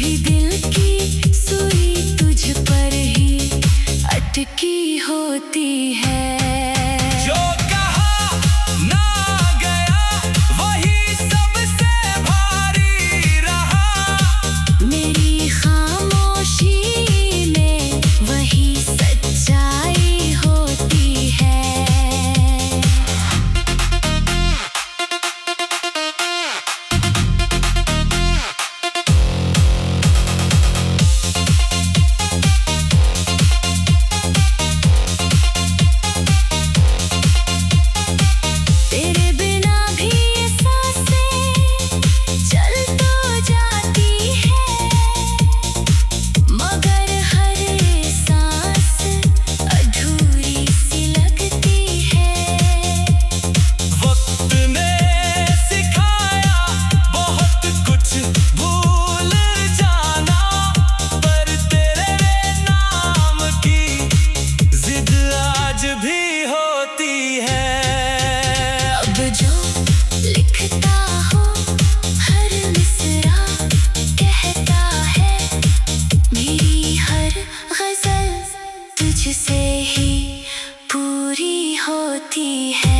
भी दिल की सुई तुझ पर ही अटकी होती है। तुझसे ही पूरी होती है।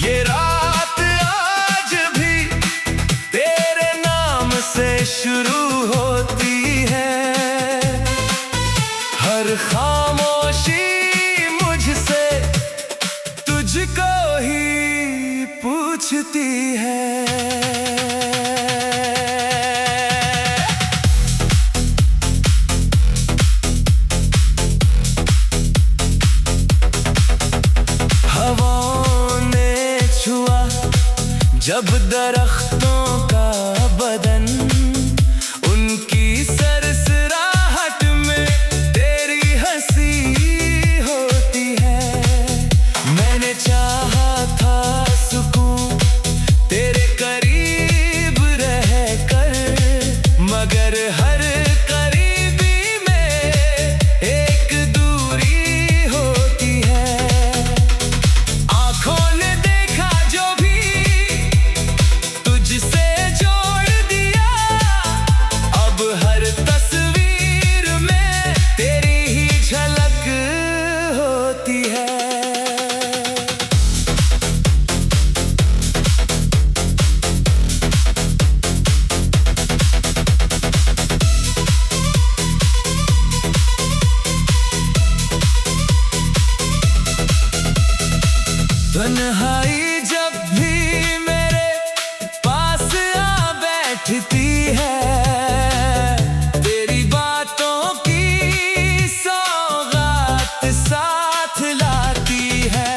ये रात आज भी तेरे नाम से शुरू होती है। हर खामोशी मुझसे तुझको ही पूछती है। जब दरख्तों का बदन उनकी सरसराहट में तेरी हंसी होती है। मैंने चाहा था सुकून तेरे करीब रहकर, मगर हर करीबी में एक दूरी होती है। आँखों ने देखा जो भी तुझसे जोड़ दिया, अब हर तस्वीर में तेरी ही झलक होती है। तन्हाई जब भी मेरे पास आ बैठती है, तेरी बातों की सौगात साथ लाती है।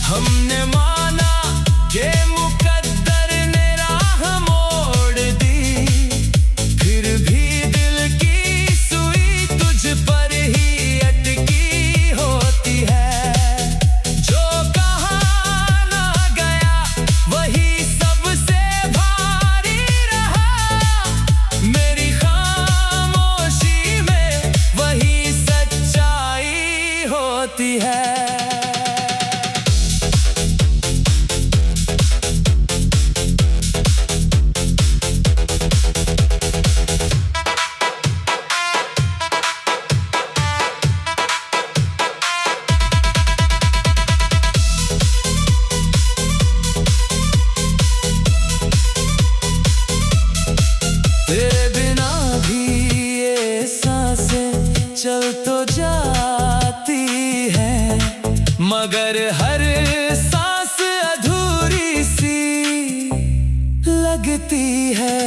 हमने माना कि मुकद्दर ने राह मोड़ दी, फिर भी दिल की सुई तुझ पर ही अटकी होती है। होती है तेरे बिना भी ये सांसें चल तो जाती है, मगर हर सांस अधूरी सी लगती है।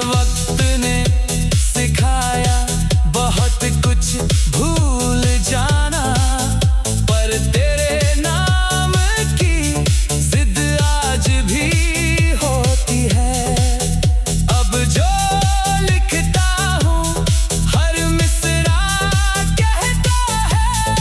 वक्त ने सिखाया बहुत कुछ भूल जाना, पर तेरे नाम की जिद आज भी होती है। अब जो लिखता हूँ हर मिसरा कहता है,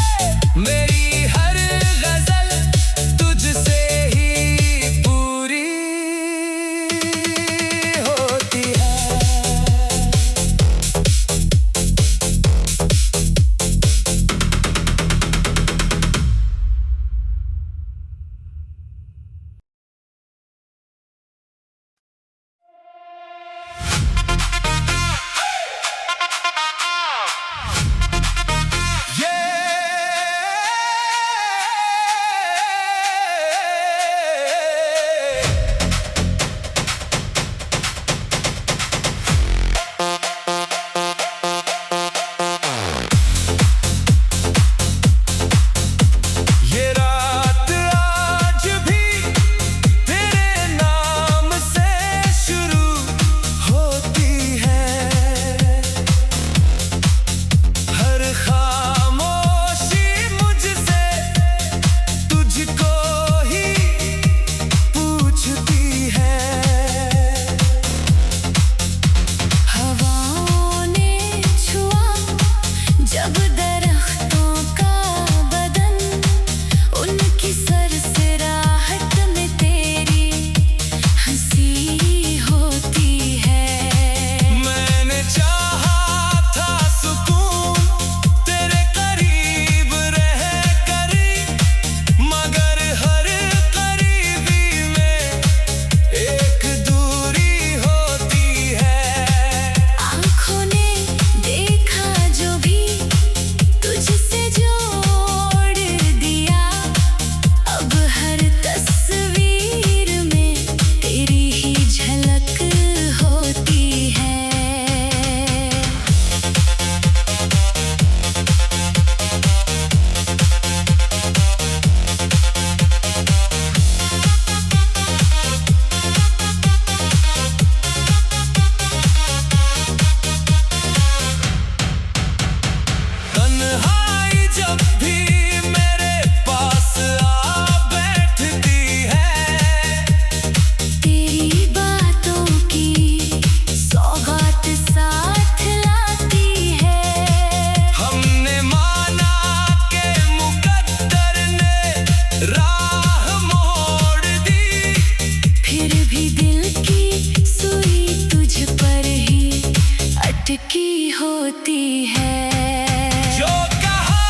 होती है। जो कहा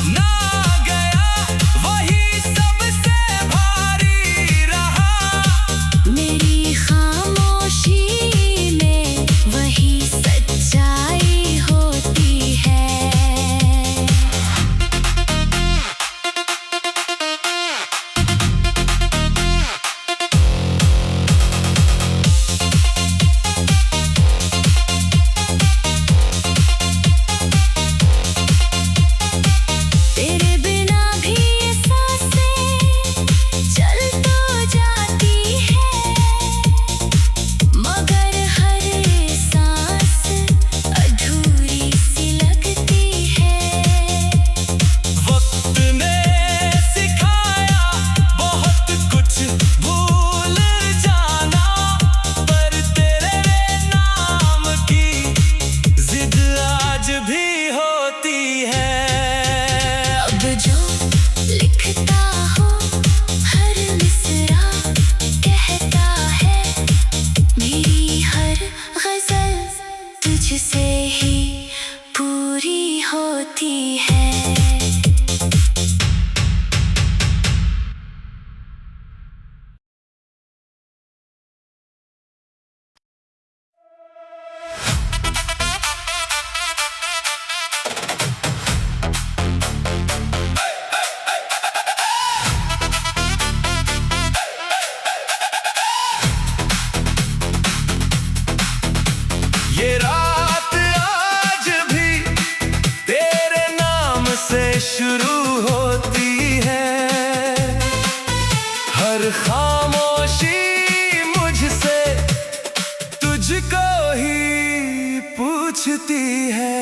ना गया वही सबसे भारी रहा, मेरी खामोशी में वही सच्चाई होती है। तेरे बिना भी ये सांसें चल तो जाती है, मगर हर सांस अधूरी सी लगती है। वक्त ने सिखाया बहुत कुछ भूल जाना, पर तेरे नाम की जिद आज भी होती है। अब जो लिखता हूँ हर मिसरा कहता है, मेरी हर गजल तुझसे ही पूरी होती है। ये रात आज भी तेरे नाम से शुरू होती है, हर खामोशी मुझसे तुझको ही पूछती है।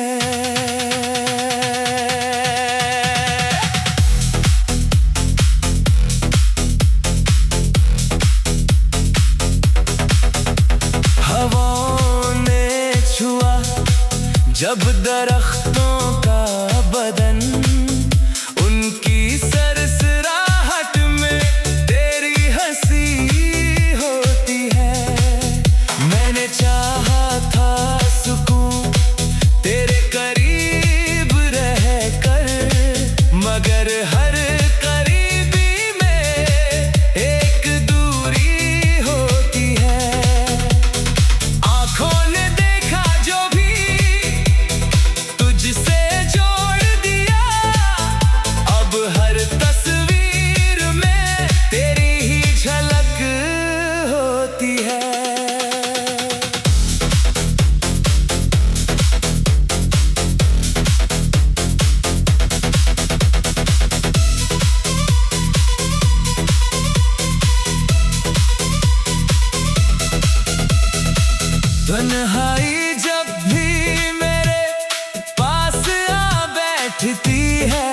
हवाओं ने छुआ जब दरख्तों का बदन, उनकी सरसराहट में तेरी हंसी होती है। मैंने चाहा था सुकून तेरे करीब रहकर, मगर हर करीबी में एक दूरी होती है। आँखों ने देखा जो भी तुझसे जोड़ दिया, अब हर तस्वीर में तेरी ही झलक होती है। तन्हाई जब भी मेरे पास आ बैठती है,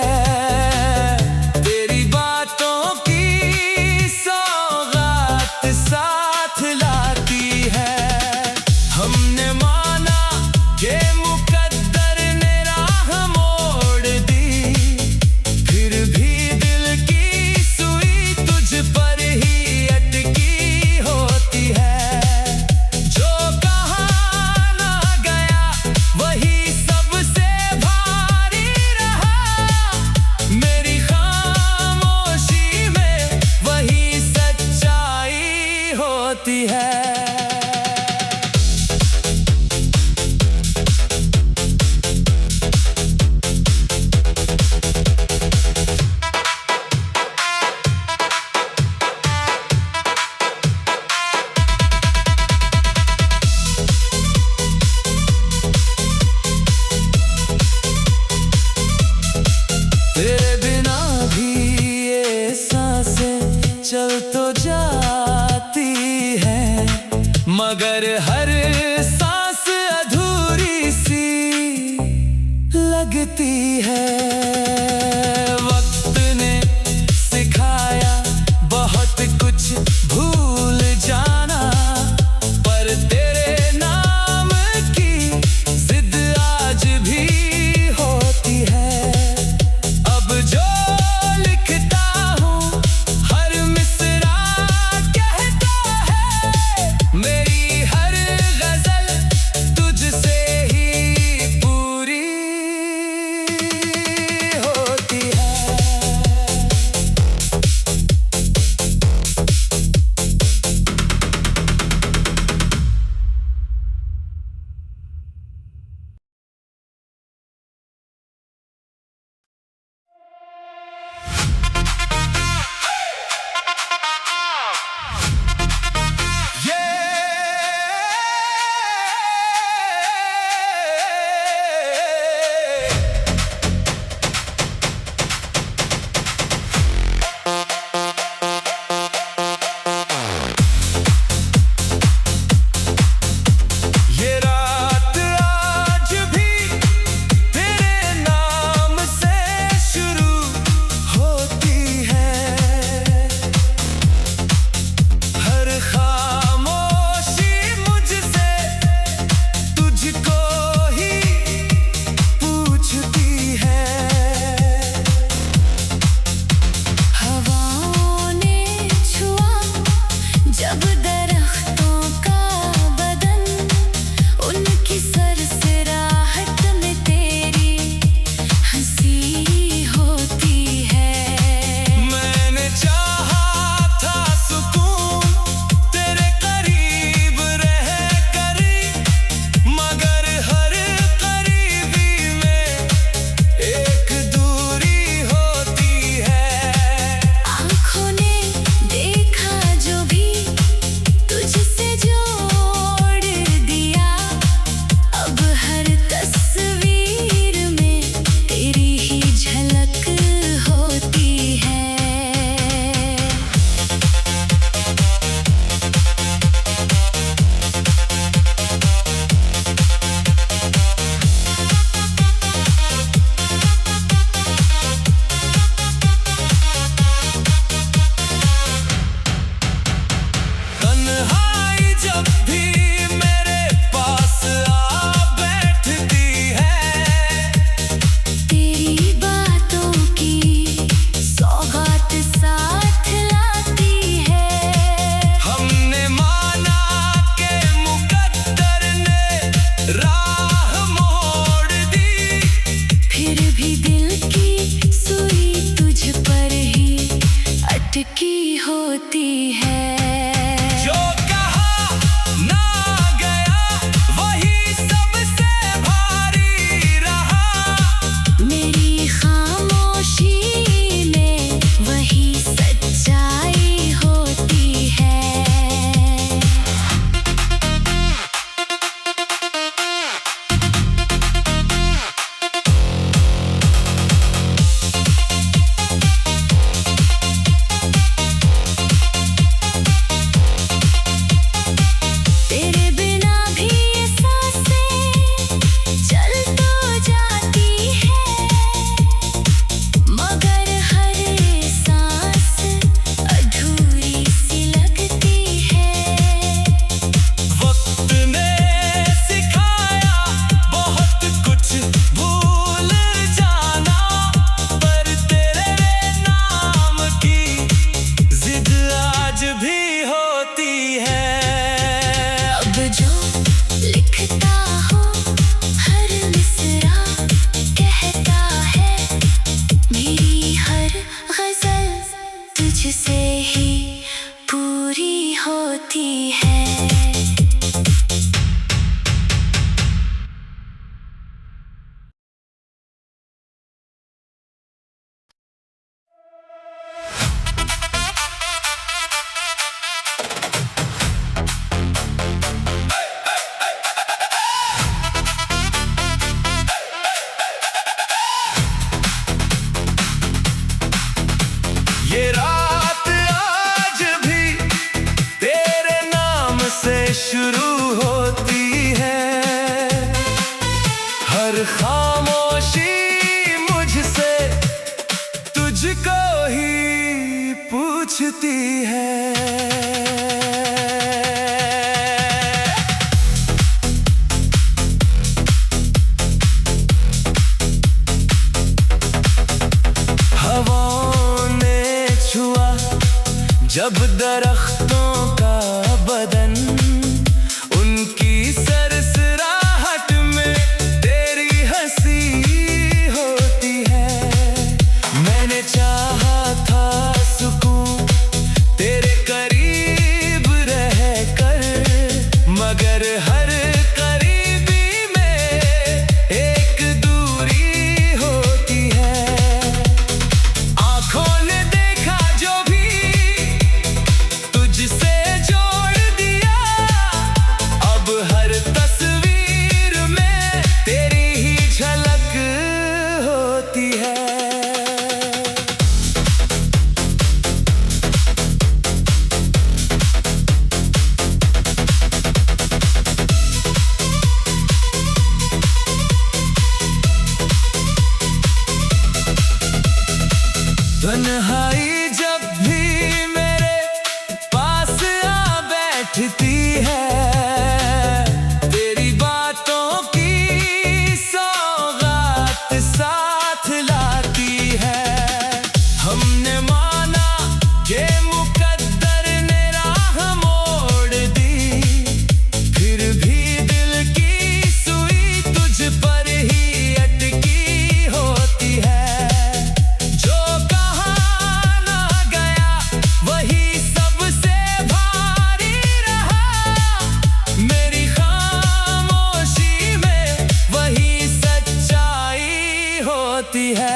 तेरी बातों की सौगात साथ लाती है। हमने माना कि मुकद्दर ने राह मोड़ दी, फिर भी दिल की सुई तुझ पर ही अटकी होती है। जो कहा ना गया वही सबसे भारी रहा, मेरी खामोशी में वही सच्चाई होती है। तेरे बिना भी ये सांसें चल तो जाती है, मगर हर सांस अधूरी सी लगती है। वक्त ने सिखाया बहुत कुछ भूल जाना, पर तेरे नाम की जिद आज भी होती है। अब जो लिखता हूँ हर मिसरा कहता है, मेरी हर गजल तुझसे ही पूरी हर खामोशी मुझसे तुझको ही पूछती है। हवाओं ने छुआ जब दरख्तों का बदन, उनकी सरसराहट में तेरी हंसी होती है। मैंने चाहा था सुकून तेरे करीब रहकर, मगर हर करीबी में एक दूरी होती है। आँखों ने देखा जो भी तुझसे जोड़ दिया, अब हर तस्वीर में तेरी ही झलक होती है। तन्हाई जब भी मेरे पास आ बैठती है, तेरी बातों की सौगात साथ लाती है। हमने माना कि मुकद्दर ने राह मोड़ दी, फिर भी दिल की सुई तुझ पर ही अटकी होती है। जो कहा ना गया वही सबसे भारी रहा, मेरी खामोशी में वही सच्चाई होती है।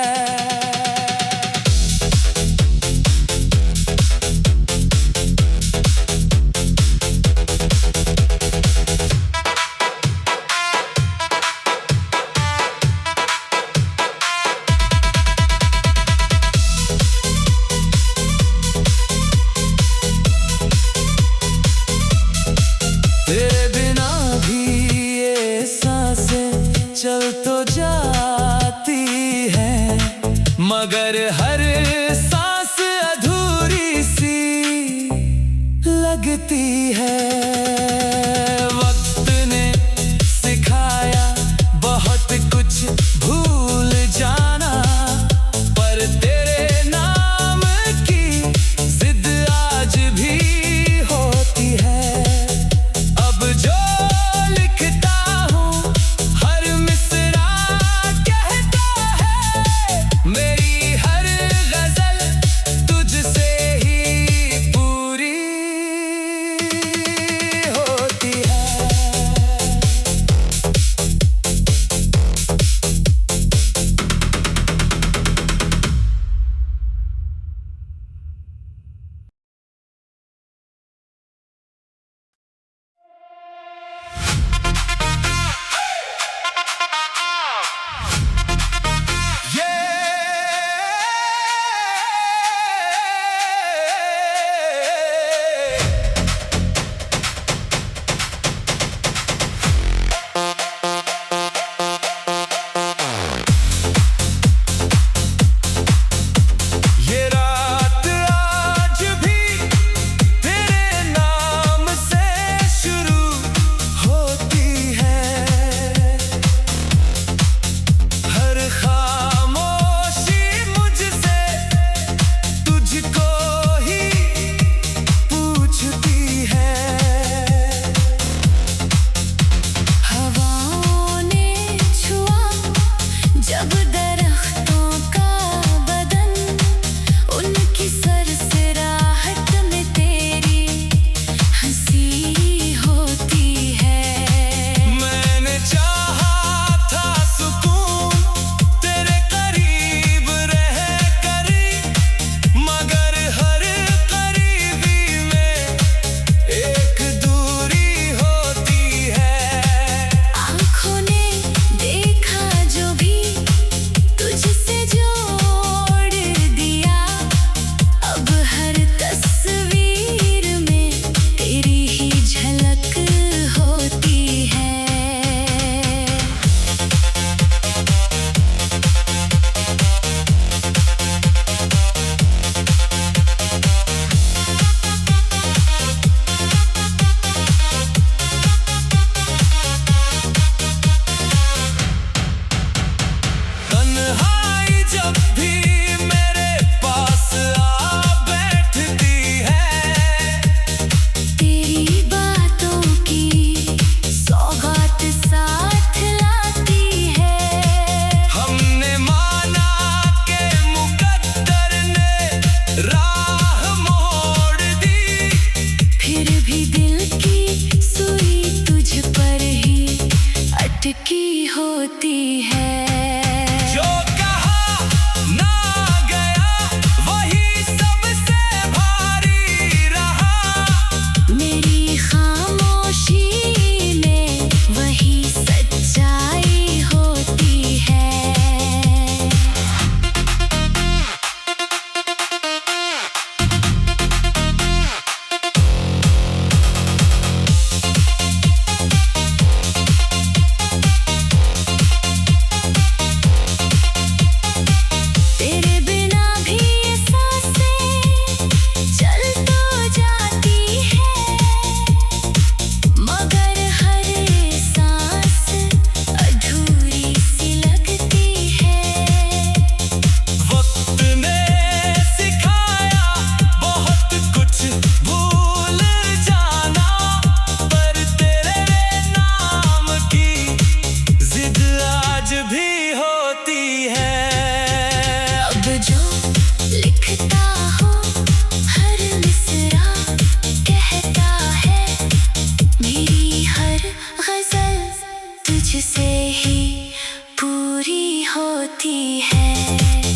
तेरे बिना भी ये सांसें चल तो जाती है, मगर हर सांस अधूरी सी लगती है। वक्त ने सिखाया बहुत कुछ भूल जाना, पर तेरे नाम की जिद आज भी होती है। अब जो लिखता हूँ हर मिसरा कहता है, मेरी हर तुझसे ही पूरी होती है।